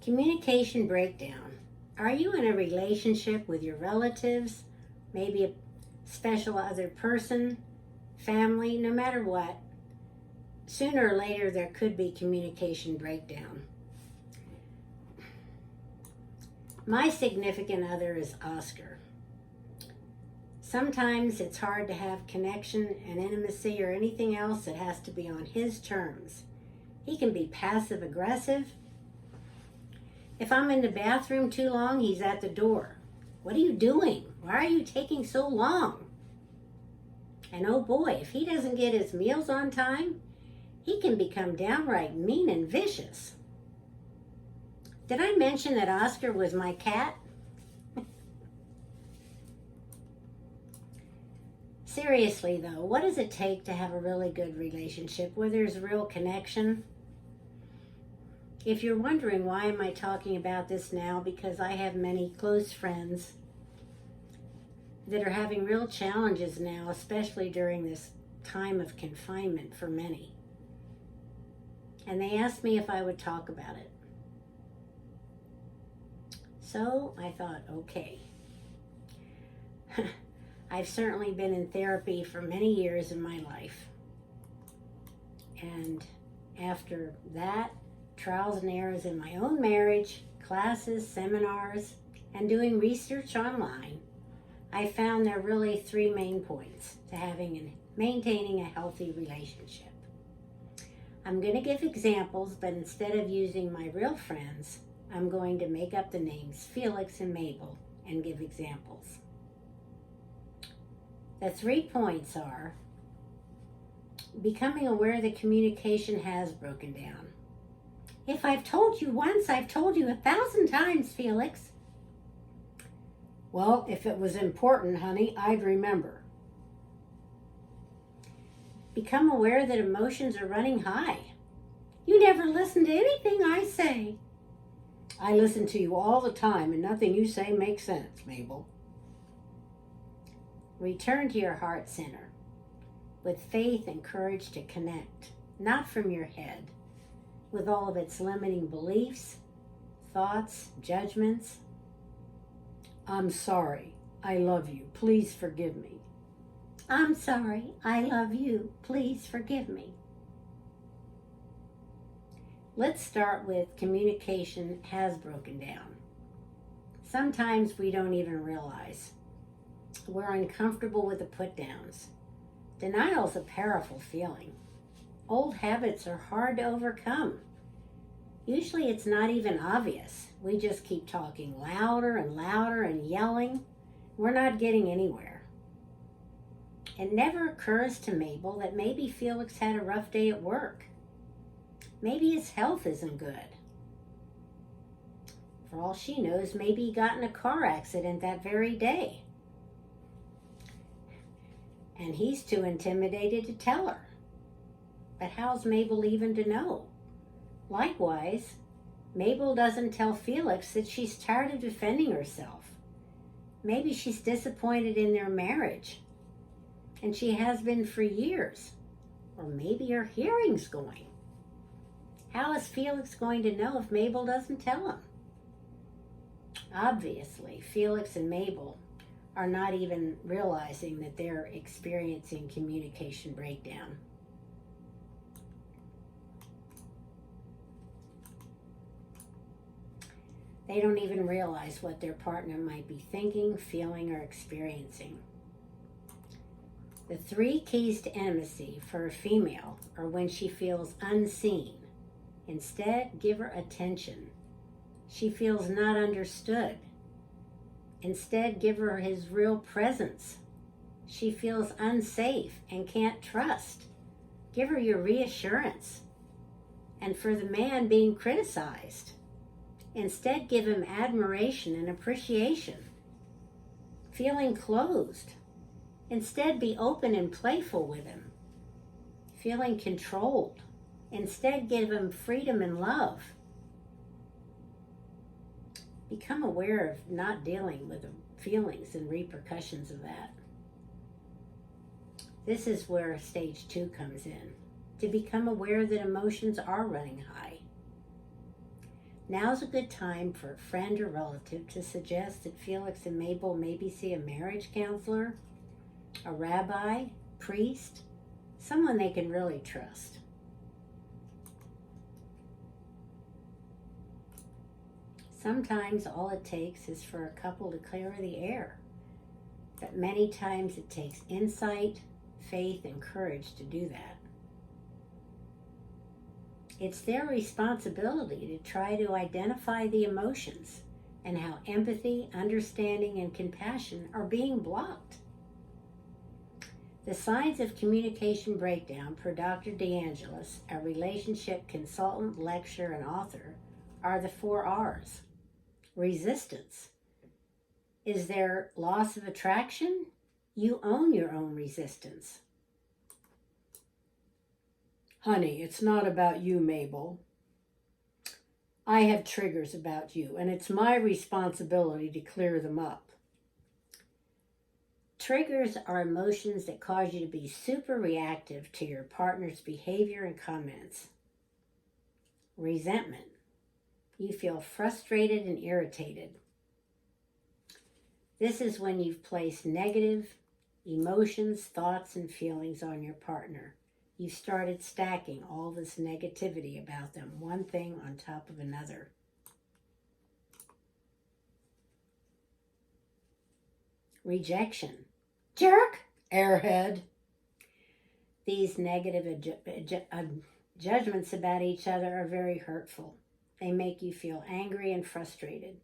Communication breakdown. Are you in a relationship with your relatives, maybe a special other person, family, no matter what? Sooner or later there could be communication breakdown. My significant other is Oscar. Sometimes it's hard to have connection and intimacy or anything else that has to be on his terms. He can be passive aggressive. If I'm in the bathroom too long, he's at the door. What are you doing? Why are you taking so long? And oh boy, if he doesn't get his meals on time, he can become downright mean and vicious. Did I mention that Oscar was my cat? Seriously though, what does it take to have a really good relationship where there's real connection? If you're wondering why am I talking about this now, because I have many close friends that are having real challenges now, especially during this time of confinement for many. And they asked me if I would talk about it. So I thought, okay. I've certainly been in therapy for many years in my life. And after that, trials and errors in my own marriage, classes, seminars, and doing research online, I found there are really three main points to having and maintaining a healthy relationship. I'm going to give examples, but instead of using my real friends, I'm going to make up the names Felix and Mabel and give examples. The 3 points are becoming aware that communication has broken down. If I've told you once, I've told you 1,000 times, Felix. Well, if it was important, honey, I'd remember. Become aware that emotions are running high. You never listen to anything I say. I listen to you all the time, and nothing you say makes sense, Mabel. Return to your heart center with faith and courage to connect, not from your head, with all of its limiting beliefs, thoughts, judgments. I'm sorry. I love you. Please forgive me. I'm sorry. I love you. Please forgive me. Let's start with communication has broken down. Sometimes we don't even realize. We're uncomfortable with the put-downs. Denial is a powerful feeling. Old habits are hard to overcome. Usually it's not even obvious. We just keep talking louder and louder and yelling. We're not getting anywhere. It never occurs to Mabel that maybe Felix had a rough day at work. Maybe his health isn't good. For all she knows, maybe he got in a car accident that very day. And he's too intimidated to tell her. But how's Mabel even to know? Likewise, Mabel doesn't tell Felix that she's tired of defending herself. Maybe she's disappointed in their marriage, and she has been for years. Or maybe her hearing's going. How is Felix going to know if Mabel doesn't tell him? Obviously, Felix and Mabel are not even realizing that they're experiencing communication breakdown. They don't even realize what their partner might be thinking, feeling, or experiencing. The 3 keys to intimacy for a female are when she feels unseen. Instead, give her attention. She feels not understood. Instead, give her his real presence. She feels unsafe and can't trust. Give her your reassurance. And for the man being criticized, instead give him admiration and appreciation. Feeling closed, instead be open and playful with him. Feeling controlled, instead give him freedom and love. Become aware of not dealing with the feelings and repercussions of that. This is where stage 2 comes in, to become aware that emotions are running high. Now's a good time for a friend or relative to suggest that Felix and Mabel maybe see a marriage counselor, a rabbi, priest, someone they can really trust. Sometimes all it takes is for a couple to clear the air, but many times it takes insight, faith, and courage to do that. It's their responsibility to try to identify the emotions and how empathy, understanding, and compassion are being blocked. The signs of communication breakdown per Dr. DeAngelis, a relationship consultant, lecturer, and author, are the 4 R's. Resistance. Is there loss of attraction? You own your own resistance. Honey, it's not about you, Mabel. I have triggers about you, and it's my responsibility to clear them up. Triggers are emotions that cause you to be super reactive to your partner's behavior and comments. Resentment. You feel frustrated and irritated. This is when you've placed negative emotions, thoughts, and feelings on your partner. You've started stacking all this negativity about them, one thing on top of another. Rejection. Jerk! Airhead. These negative judgments about each other are very hurtful. They make you feel angry and frustrated.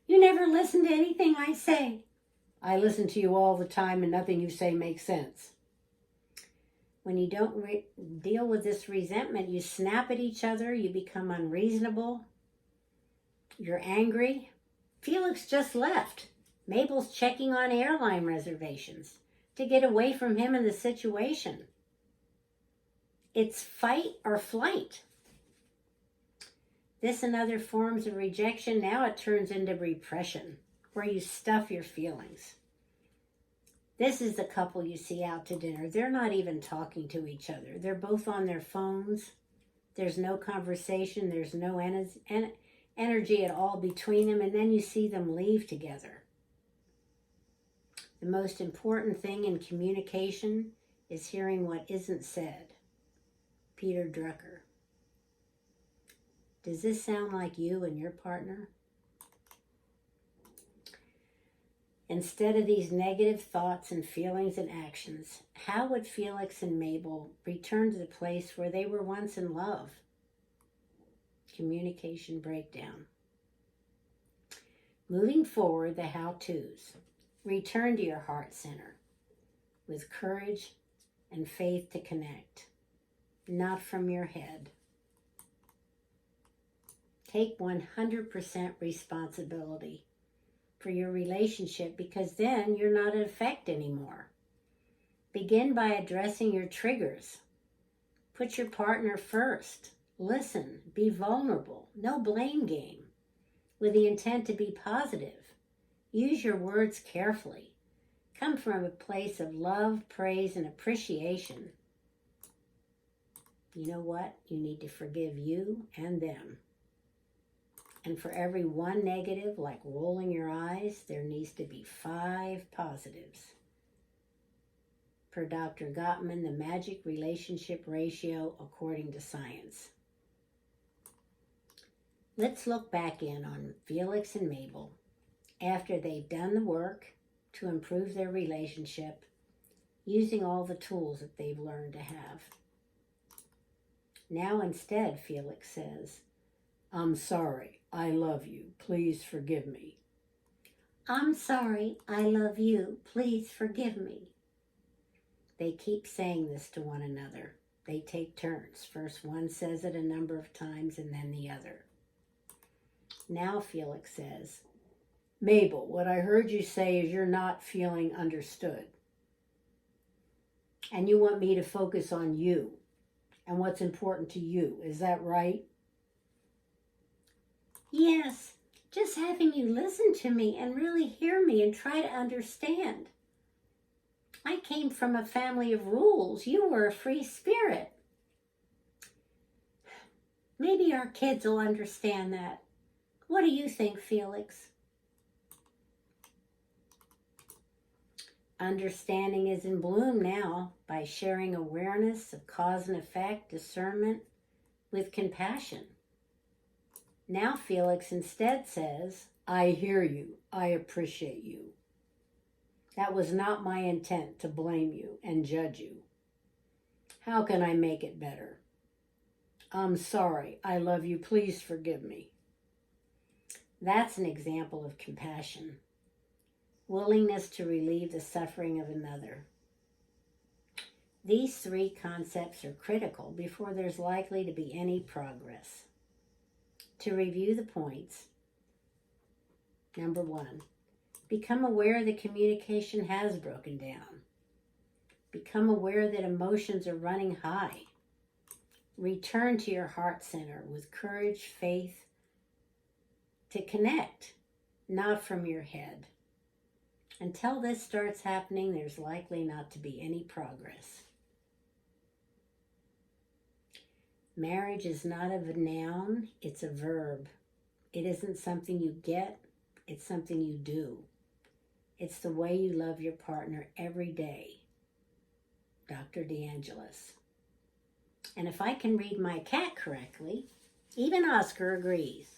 You never listen to anything I say. I listen to you all the time and nothing you say makes sense. When you don't deal with this resentment, you snap at each other, you become unreasonable, you're angry. Felix just left. Mabel's checking on airline reservations to get away from him and the situation. It's fight or flight. This and other forms of rejection, now it turns into repression, where you stuff your feelings. This is the couple you see out to dinner. They're not even talking to each other. They're both on their phones. There's no conversation. There's no energy at all between them. And then you see them leave together. The most important thing in communication is hearing what isn't said. Peter Drucker. Does this sound like you and your partner? Instead of these negative thoughts and feelings and actions, how would Felix and Mabel return to the place where they were once in love? Communication breakdown. Moving forward, the how-tos. Return to your heart center with courage and faith to connect, not from your head. Take 100% responsibility for your relationship, because then you're not in effect anymore. Begin by addressing your triggers. Put your partner first. Listen. Be vulnerable. No blame game. With the intent to be positive. Use your words carefully. Come from a place of love, praise, and appreciation. You know what? You need to forgive you and them. And for every one negative, like rolling your eyes, there needs to be 5 positives. Per Dr. Gottman, the magic relationship ratio according to science. Let's look back in on Felix and Mabel after they've done the work to improve their relationship using all the tools that they've learned to have. Now instead, Felix says, I'm sorry. I love you. Please forgive me. I'm sorry. I love you. Please forgive me. They keep saying this to one another. They take turns. First one says it a number of times and then the other. Now Felix says, Mabel, what I heard you say is you're not feeling understood. And you want me to focus on you and what's important to you. Is that right? Yes, just having you listen to me and really hear me and try to understand. I came from a family of rules. You were a free spirit. Maybe our kids will understand that. What do you think, Felix? Understanding is in bloom now by sharing awareness of cause and effect, discernment with compassion. Now Felix instead says, I hear you. I appreciate you. That was not my intent to blame you and judge you. How can I make it better? I'm sorry. I love you. Please forgive me. That's an example of compassion. Willingness to relieve the suffering of another. These three concepts are critical before there's likely to be any progress. To review the points, number 1, become aware that communication has broken down. Become aware that emotions are running high. Return to your heart center with courage, faith, to connect, not from your head. Until this starts happening, there's likely not to be any progress. Marriage is not a noun, it's a verb. It isn't something you get, it's something you do. It's the way you love your partner every day. Dr. DeAngelis. And if I can read my cat correctly, even Oscar agrees.